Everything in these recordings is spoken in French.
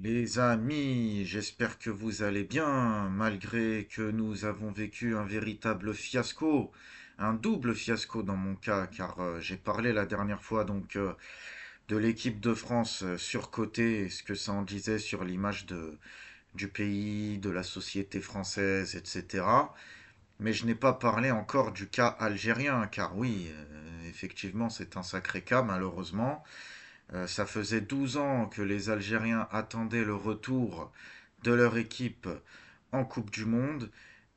Les amis, j'espère que vous allez bien, malgré que nous avons vécu un véritable fiasco, un double fiasco dans mon cas, car j'ai parlé la dernière fois de l'équipe de France surcotée, et ce que ça en disait sur l'image du pays, de la société française, etc. Mais je n'ai pas parlé encore du cas algérien, car oui, effectivement, c'est un sacré cas, malheureusement. Ça faisait 12 ans que les Algériens attendaient le retour de leur équipe en Coupe du Monde.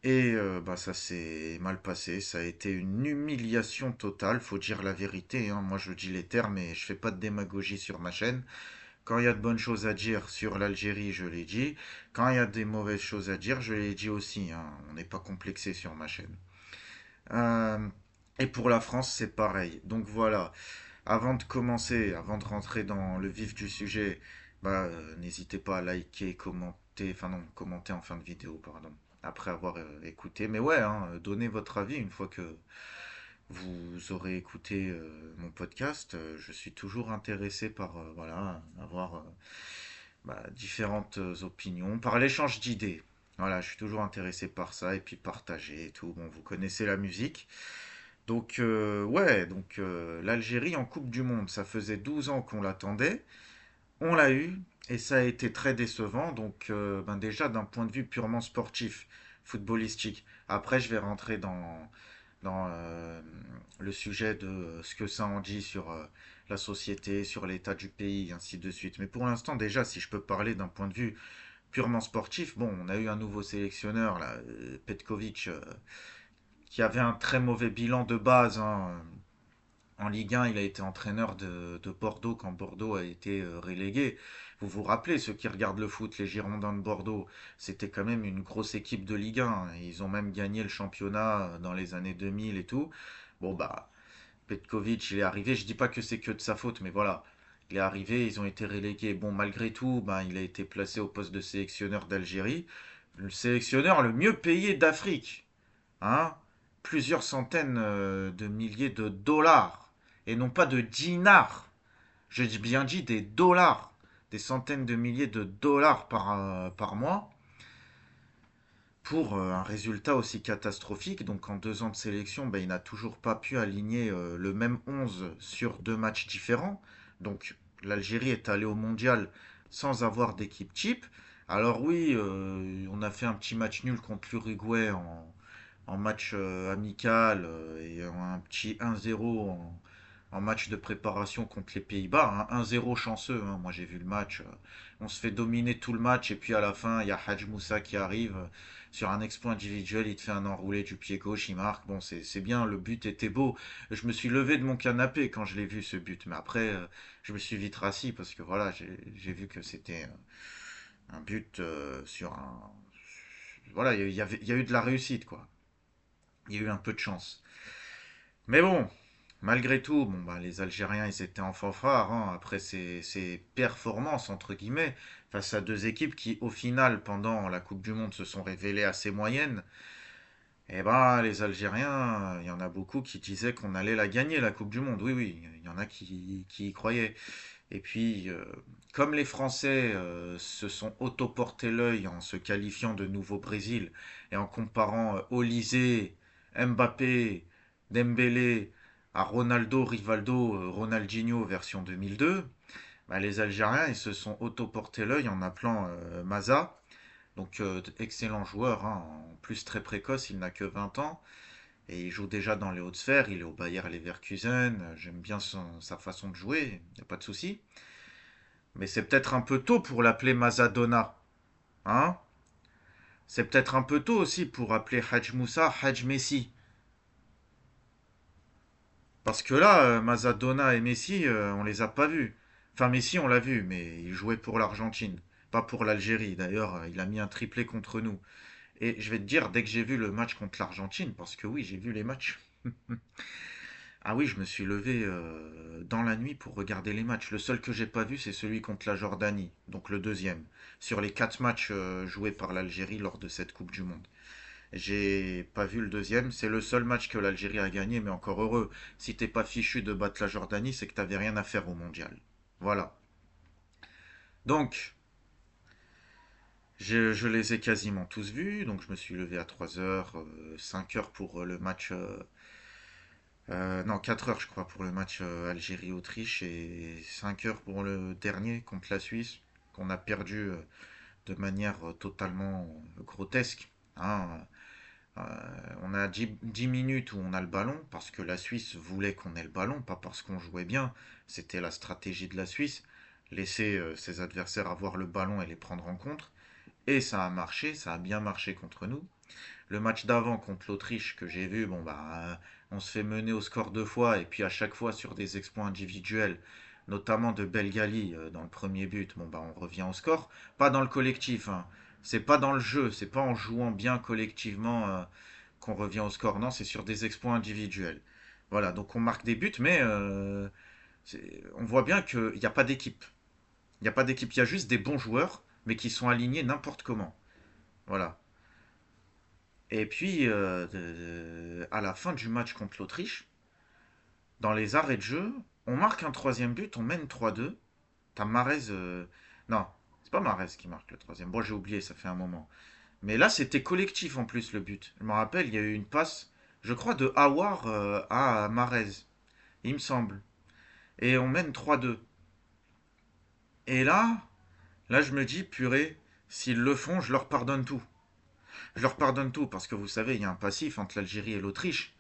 Et bah, ça s'est mal passé. Ça a été une humiliation totale, faut dire la vérité, hein. Moi, je dis les termes et je fais pas de démagogie sur ma chaîne. Quand il y a de bonnes choses à dire sur l'Algérie, je l'ai dit. Quand il y a des mauvaises choses à dire, je l'ai dit aussi, hein. On n'est pas complexé sur ma chaîne. Euh, et pour la France, c'est pareil. Donc voilà. Avant de commencer, avant de rentrer dans le vif du sujet, bah, n'hésitez pas à liker, commenter, enfin non, commenter en fin de vidéo, pardon, après avoir écouté. Mais ouais, hein, donnez votre avis une fois que vous aurez écouté mon podcast. Je suis toujours intéressé par, voilà, avoir différentes opinions, par l'échange d'idées. Voilà, je suis toujours intéressé par ça et puis partager et tout. Bon, vous connaissez la musique. Donc, ouais, donc l'Algérie en Coupe du Monde, ça faisait 12 ans qu'on l'attendait. On l'a eu et ça a été très décevant. Donc, ben déjà, d'un point de vue purement sportif, footballistique. Après, je vais rentrer dans le sujet de ce que ça en dit sur la société, sur l'état du pays, ainsi de suite. Mais pour l'instant, déjà, si je peux parler d'un point de vue purement sportif, bon, on a eu un nouveau sélectionneur, là, Petkovic, qui avait un très mauvais bilan de base, hein. En Ligue 1, il a été entraîneur de Bordeaux quand Bordeaux a été relégué. Vous vous rappelez, ceux qui regardent le foot, les Girondins de Bordeaux, c'était quand même une grosse équipe de Ligue 1, hein. Ils ont même gagné le championnat dans les années 2000 et tout. Bon, bah, Petkovic, il est arrivé. Je dis pas que c'est que de sa faute, mais voilà. Il est arrivé, ils ont été relégués. Bon, malgré tout, ben, il a été placé au poste de sélectionneur d'Algérie. Le sélectionneur le mieux payé d'Afrique, hein, plusieurs centaines de milliers de dollars, et non pas de dinars. Je dis bien dit des dollars, des centaines de milliers de dollars par mois, pour un résultat aussi catastrophique. Donc en 2 ans de sélection, ben, il n'a toujours pas pu aligner le même 11 sur 2 matchs différents. Donc l'Algérie est allée au mondial sans avoir d'équipe type. Alors oui, on a fait un petit match nul contre l'Uruguay en match amical et un petit 1-0 en match de préparation contre les Pays-Bas, hein. 1-0 chanceux, hein. Moi j'ai vu le match. On se fait dominer tout le match et puis à la fin, il y a Hadj Moussa qui arrive sur un exploit individuel, il te fait un enroulé du pied gauche, il marque. Bon, c'est bien, le but était beau. Je me suis levé de mon canapé quand je l'ai vu ce but, mais après, je me suis vite rassis parce que voilà, j'ai vu que c'était un but sur un. Voilà, il y a eu de la réussite, quoi. Il y a eu un peu de chance. Mais bon, malgré tout, bon, bah, les Algériens, ils étaient en fanfare, hein, après ces performances, entre guillemets, face à 2 équipes qui, au final, pendant la Coupe du Monde, se sont révélées assez moyennes. Et ben, les Algériens, il y en a beaucoup qui disaient qu'on allait la gagner, la Coupe du Monde. Oui, oui, il y en a qui y croyaient. Et puis, comme les Français se sont autoportés l'œil en se qualifiant de nouveau Brésil et en comparant Olysée, Mbappé, Dembélé à Ronaldo, Rivaldo, Ronaldinho version 2002, bah, les Algériens ils se sont autoportés l'œil en appelant Maza, donc excellent joueur, hein, en plus très précoce, il n'a que 20 ans. Et il joue déjà dans les hautes sphères, il est au Bayer Leverkusen, j'aime bien sa façon de jouer, il n'y a pas de souci. Mais c'est peut-être un peu tôt pour l'appeler Mazadona. Hein? C'est peut-être un peu tôt aussi pour appeler Hadj Moussa Hadj Messi. Parce que là, Mazadona et Messi, on les a pas vus. Enfin, Messi, on l'a vu, mais il jouait pour l'Argentine, pas pour l'Algérie. D'ailleurs, il a mis un triplé contre nous. Et je vais te dire, dès que j'ai vu le match contre l'Argentine, parce que oui, j'ai vu les matchs. Ah oui, je me suis levé dans la nuit pour regarder les matchs. Le seul que j'ai pas vu, c'est celui contre la Jordanie, donc le deuxième, sur les 4 matchs joués par l'Algérie lors de cette Coupe du Monde. J'ai pas vu le deuxième, c'est le seul match que l'Algérie a gagné, mais encore heureux. Si t'es pas fichu de battre la Jordanie, c'est que t'avais rien à faire au mondial. Voilà. Donc, Je les ai quasiment tous vus, donc je me suis levé à 3 heures, 5 heures pour le match, non 4 heures je crois pour le match Algérie-Autriche et 5 heures pour le dernier contre la Suisse, qu'on a perdu de manière totalement grotesque. Hein. Euh, on a 10 minutes où on a le ballon, parce que la Suisse voulait qu'on ait le ballon, pas parce qu'on jouait bien. C'était la stratégie de la Suisse, laisser ses adversaires avoir le ballon et les prendre en contre. Et ça a marché, ça a bien marché contre nous. Le match d'avant contre l'Autriche que j'ai vu, bon bah, on se fait mener au score 2 fois, et puis à chaque fois sur des exploits individuels, notamment de Belgali dans le premier but, bon bah on revient au score. Pas dans le collectif, hein. C'est pas dans le jeu, c'est pas en jouant bien collectivement qu'on revient au score, non, c'est sur des exploits individuels. Voilà, donc on marque des buts, mais on voit bien qu'il n'y a pas d'équipe. Il n'y a pas d'équipe, il y a juste des bons joueurs, mais qui sont alignés n'importe comment. Voilà. Et puis, à la fin du match contre l'Autriche, dans les arrêts de jeu, on marque un troisième but, on mène 3-2. T'as Marez. Non, c'est pas Marez qui marque le troisième. Bon, j'ai oublié, ça fait un moment. Mais là, c'était collectif en plus le but. Je me rappelle, il y a eu une passe, je crois, de Awar à Marez, il me semble. Et on mène 3-2. Et là, je me dis, purée, s'ils le font, je leur pardonne tout. Je leur pardonne tout parce que vous savez, il y a un passif entre l'Algérie et l'Autriche.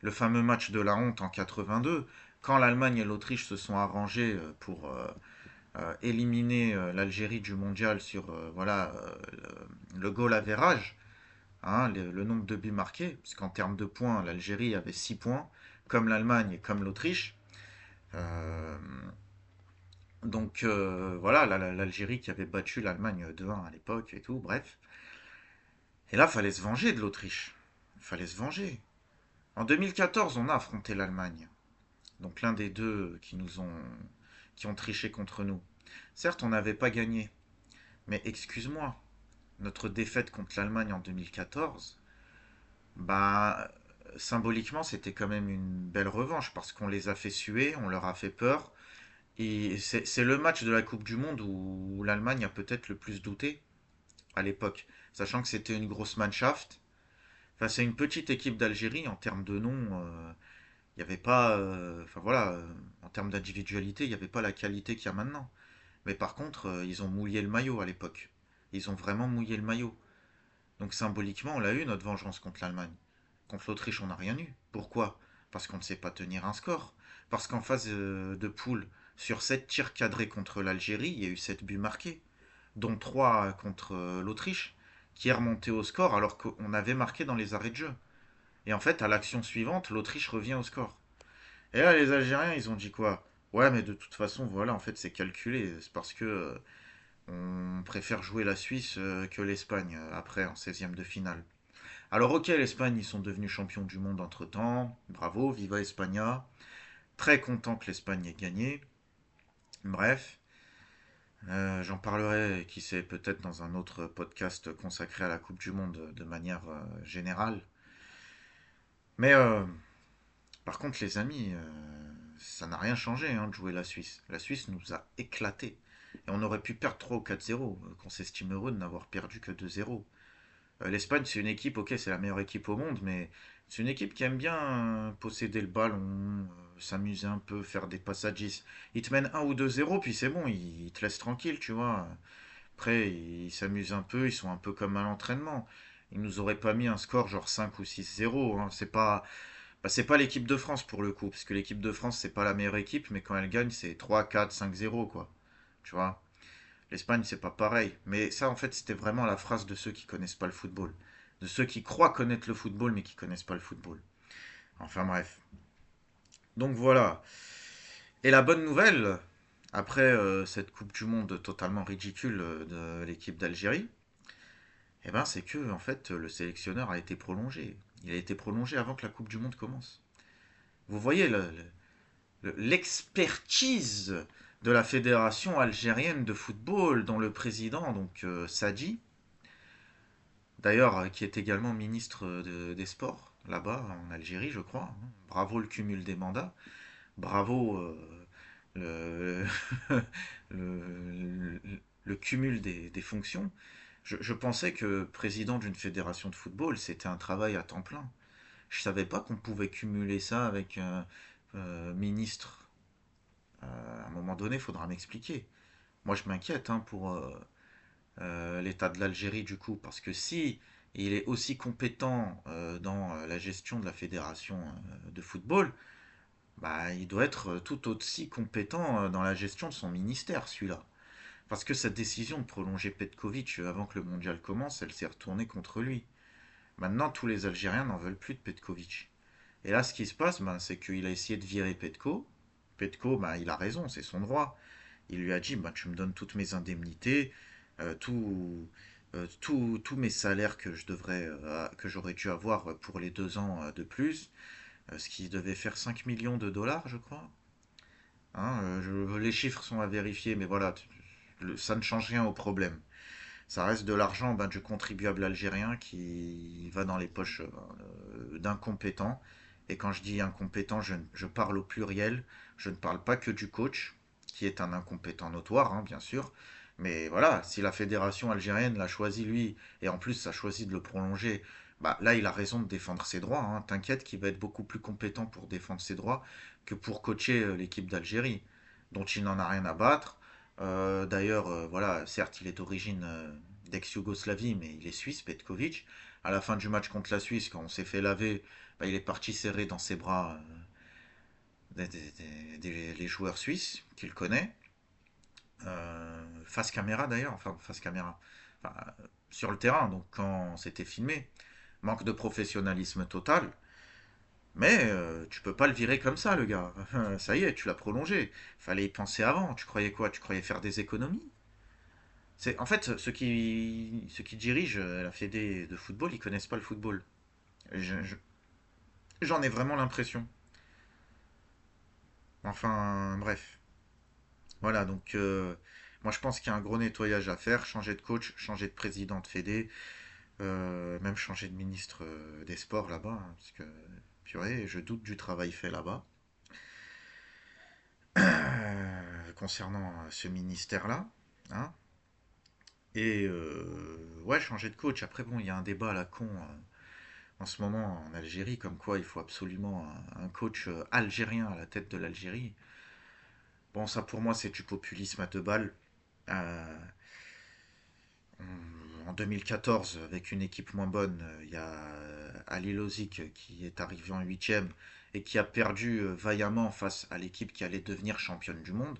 Le fameux match de la honte en 82, quand l'Allemagne et l'Autriche se sont arrangés pour éliminer l'Algérie du mondial sur voilà, le goal average, hein, le nombre de buts marqués, parce qu'en termes de points, l'Algérie avait 6 points, comme l'Allemagne et comme l'Autriche. Euh, donc voilà, l'Algérie qui avait battu l'Allemagne 2-1 à l'époque et tout, bref. Et là, fallait se venger de l'Autriche. Il fallait se venger. En 2014, on a affronté l'Allemagne. Donc l'un des deux qui ont triché contre nous. Certes, on n'avait pas gagné, mais excuse-moi, notre défaite contre l'Allemagne en 2014, bah symboliquement, c'était quand même une belle revanche parce qu'on les a fait suer, on leur a fait peur. Et c'est le match de la Coupe du Monde où l'Allemagne a peut-être le plus douté à l'époque, sachant que c'était une grosse Mannschaft. Enfin, c'est une petite équipe d'Algérie en termes de nom. Il n'y avait pas, enfin voilà, en termes d'individualité, il n'y avait pas la qualité qu'il y a maintenant. Mais par contre, ils ont mouillé le maillot à l'époque. Ils ont vraiment mouillé le maillot. Donc symboliquement, on l'a eu, notre vengeance contre l'Allemagne. Contre l'Autriche, on n'a rien eu. Pourquoi? Parce qu'on ne sait pas tenir un score. Parce qu'en phase de poule, sur 7 tirs cadrés contre l'Algérie, il y a eu 7 buts marqués, dont 3 contre l'Autriche, qui est remonté au score alors qu'on avait marqué dans les arrêts de jeu. Et en fait, à l'action suivante, l'Autriche revient au score. Et là, les Algériens, ils ont dit quoi? Ouais, mais de toute façon, voilà, en fait, c'est calculé. C'est parce que on préfère jouer la Suisse que l'Espagne après en 16e de finale. Alors, ok, l'Espagne, ils sont devenus champions du monde entre-temps. Bravo, viva España. Très content que l'Espagne ait gagné. Bref, j'en parlerai, qui sait, peut-être dans un autre podcast consacré à la Coupe du Monde de manière générale. Mais par contre, les amis, ça n'a rien changé hein, de jouer la Suisse. La Suisse nous a éclatés. Et on aurait pu perdre 3 ou 4-0, qu'on s'estime heureux de n'avoir perdu que 2-0. L'Espagne, c'est une équipe, ok, c'est la meilleure équipe au monde, mais c'est une équipe qui aime bien posséder le ballon, s'amuser un peu, faire des passes à 10. Ils te mènent 1 ou 2-0, puis c'est bon, ils te laissent tranquille, tu vois. Après, ils s'amusent un peu, ils sont un peu comme à l'entraînement. Ils nous auraient pas mis un score genre 5 ou 6-0. Hein. C'est pas l'équipe de France pour le coup, parce que l'équipe de France, c'est pas la meilleure équipe, mais quand elle gagne, c'est 3-4-5-0, quoi. Tu vois. L'Espagne, c'est pas pareil. Mais ça, en fait, c'était vraiment la phrase de ceux qui connaissent pas le football. De ceux qui croient connaître le football, mais qui connaissent pas le football. Enfin bref. Donc voilà. Et la bonne nouvelle, après cette Coupe du Monde totalement ridicule de l'équipe d'Algérie, eh ben, c'est que en fait le sélectionneur a été prolongé. Il a été prolongé avant que la Coupe du Monde commence. Vous voyez l'expertise de la fédération algérienne de football, dont le président, donc Sadi, d'ailleurs qui est également ministre des Sports, là-bas en Algérie, je crois. Hein. Bravo le cumul des mandats, bravo le, le, le cumul des fonctions. Je pensais que président d'une fédération de football, c'était un travail à temps plein. Je savais pas qu'on pouvait cumuler ça avec ministre. À un moment donné, il faudra m'expliquer. Moi, je m'inquiète hein, pour l'état de l'Algérie du coup, parce que si il est aussi compétent dans la gestion de la fédération de football, bah, il doit être tout aussi compétent dans la gestion de son ministère, celui-là. Parce que cette décision de prolonger Petkovic avant que le mondial commence, elle s'est retournée contre lui. Maintenant, tous les Algériens n'en veulent plus de Petkovic. Et là, ce qui se passe, ben, c'est qu'il a essayé de virer Petko. Petko, ben, il a raison, c'est son droit. Il lui a dit, ben, tu me donnes toutes mes indemnités, euh, tout, tous mes salaires que que j'aurais dû avoir pour les 2 ans de plus, ce qui devait faire 5 millions de dollars, je crois. Hein, les chiffres sont à vérifier, mais voilà, ça ne change rien au problème. Ça reste de l'argent ben, du contribuable algérien qui va dans les poches d'incompétents. Et quand je dis incompétent, je parle au pluriel. Je ne parle pas que du coach, qui est un incompétent notoire, hein, bien sûr. Mais voilà, si la fédération algérienne l'a choisi lui, et en plus a choisi de le prolonger, bah, là il a raison de défendre ses droits. Hein. T'inquiète qu'il va être beaucoup plus compétent pour défendre ses droits que pour coacher l'équipe d'Algérie, dont il n'en a rien à battre. D'ailleurs, voilà, certes, il est d'origine d'ex-Yougoslavie, mais il est suisse, Petkovic. À la fin du match contre la Suisse, quand on s'est fait laver, bah, il est parti serrer dans ses bras les joueurs suisses qu'il connaît. Face caméra d'ailleurs, enfin face caméra, enfin, sur le terrain, donc quand c'était filmé. Manque de professionnalisme total. Mais tu peux pas le virer comme ça, le gars. Ça y est, tu l'as prolongé. Fallait y penser avant. Tu croyais quoi? Tu croyais faire des économies? C'est en fait ceux qui dirigent la fédé de football, ils connaissent pas le football. J'en ai vraiment l'impression. Enfin, bref. Voilà, donc moi je pense qu'il y a un gros nettoyage à faire, changer de coach, changer de président de fédé, même changer de ministre des sports là-bas, hein, parce que purée, je doute du travail fait là-bas. Concernant ce ministère-là, hein. Et ouais, changer de coach. Après, bon, il y a un débat à la con en ce moment en Algérie, comme quoi il faut absolument un coach algérien à la tête de l'Algérie. Bon, ça pour moi, c'est du populisme à 2 balles. Euh, En 2014, avec une équipe moins bonne, il y a Ali Lozic qui est arrivé en huitième et qui a perdu vaillamment face à l'équipe qui allait devenir championne du monde,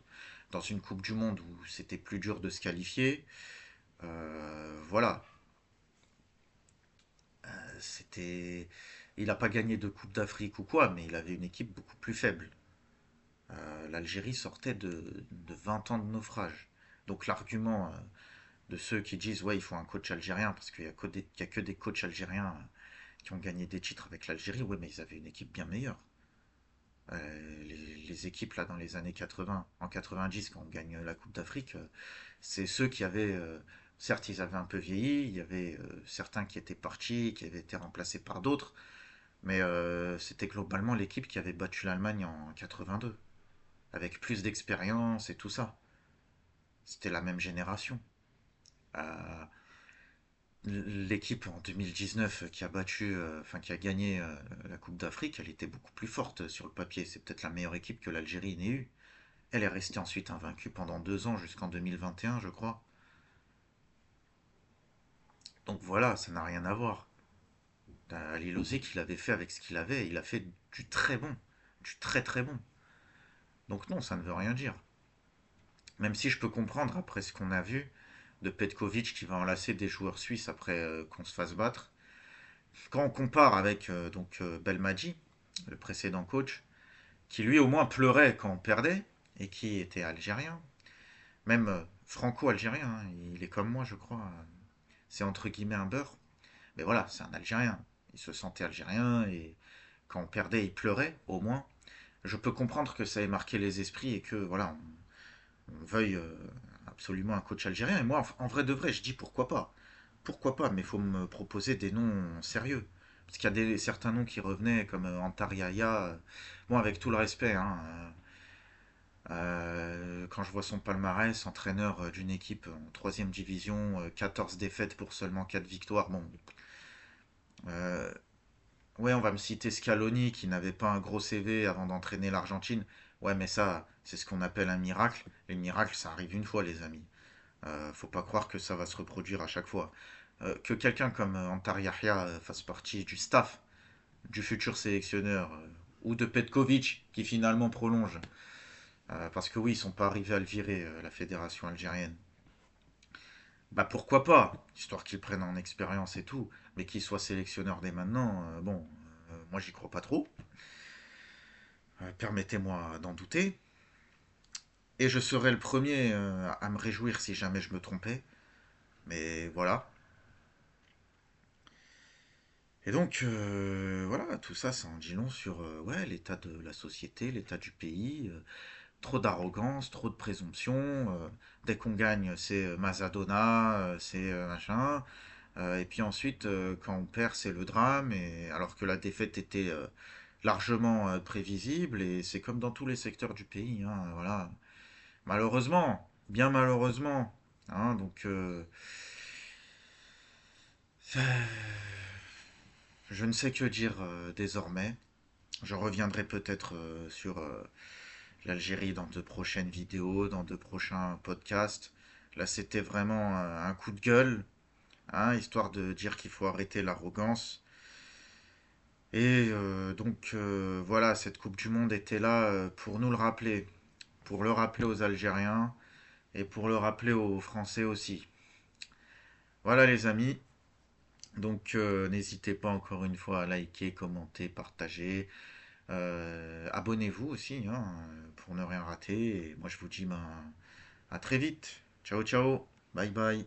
dans une Coupe du Monde où c'était plus dur de se qualifier. Voilà, c'était. Il n'a pas gagné de Coupe d'Afrique ou quoi, mais il avait une équipe beaucoup plus faible. L'Algérie sortait de 20 ans de naufrage. Donc l'argument de ceux qui disent ouais il faut un coach algérien parce qu'il y a que des coachs algériens qui ont gagné des titres avec l'Algérie, ouais mais ils avaient une équipe bien meilleure. Les équipes là dans les années 80, en 90 quand on gagne la Coupe d'Afrique, c'est ceux qui avaient, certes ils avaient un peu vieilli, il y avait certains qui étaient partis, qui avaient été remplacés par d'autres, mais c'était globalement l'équipe qui avait battu l'Allemagne en 82, avec plus d'expérience et tout ça. C'était la même génération. Euh, L'équipe en 2019 qui a battu, enfin qui a gagné la Coupe d'Afrique, elle était beaucoup plus forte sur le papier. C'est peut-être la meilleure équipe que l'Algérie n'ait eue. Elle est restée ensuite invaincue pendant 2 ans jusqu'en 2021, je crois. Donc voilà, ça n'a rien à voir. Ali Lozic, qu'il avait fait avec ce qu'il avait, il a fait du très bon, du très très bon. Donc non, ça ne veut rien dire. Même si je peux comprendre après ce qu'on a vu de Petkovic qui va enlacer des joueurs suisses après qu'on se fasse battre. Quand on compare avec Belmadi, le précédent coach, qui lui au moins pleurait quand on perdait, et qui était algérien, même franco-algérien, hein, il est comme moi je crois, c'est entre guillemets un beurre, mais voilà, c'est un Algérien, il se sentait algérien, et quand on perdait il pleurait au moins. Je peux comprendre que ça ait marqué les esprits et que voilà, on veuille absolument un coach algérien, et moi en vrai de vrai je dis pourquoi pas. Pourquoi pas, mais il faut me proposer des noms sérieux. Parce qu'il y a certains noms qui revenaient, comme Antar Yahya. Bon, avec tout le respect, hein, Quand je vois son palmarès, entraîneur d'une équipe en troisième division, 14 défaites pour seulement 4 victoires, bon. euh, ouais, on va me citer Scaloni qui n'avait pas un gros CV avant d'entraîner l'Argentine. Ouais, mais ça, c'est ce qu'on appelle un miracle. Les miracles, ça arrive une fois, les amis. Faut pas croire que ça va se reproduire à chaque fois. Que quelqu'un comme Antar Yahya fasse partie du staff du futur sélectionneur ou de Petkovic qui finalement prolonge. Parce que oui, ils sont pas arrivés à le virer, la fédération algérienne. Bah pourquoi pas, histoire qu'ils prennent en expérience et tout, mais qu'ils soient sélectionneurs dès maintenant, bon, moi j'y crois pas trop. Permettez-moi d'en douter. Et je serais le premier à me réjouir si jamais je me trompais. Mais voilà. Et donc, voilà, tout ça, ça en dit long sur ouais, l'état de la société, l'état du pays. Trop d'arrogance, trop de présomption. Dès qu'on gagne, c'est Mazadona, c'est machin. Et puis ensuite, quand on perd, c'est le drame. Et alors que la défaite était largement prévisible. Et c'est comme dans tous les secteurs du pays. Hein, voilà. Malheureusement, bien malheureusement. Hein, donc, je ne sais que dire désormais. Je reviendrai peut-être sur l'Algérie dans de prochaines vidéos, dans de prochains podcasts. Là, c'était vraiment un coup de gueule, hein, histoire de dire qu'il faut arrêter l'arrogance. Et donc, voilà, cette Coupe du Monde était là pour nous le rappeler, pour le rappeler aux Algériens et pour le rappeler aux Français aussi. Voilà, les amis. Donc, n'hésitez pas encore une fois à liker, commenter, partager. Abonnez-vous aussi, hein, pour ne rien rater. Et moi, je vous dis ben, à très vite. Ciao, ciao. Bye, bye.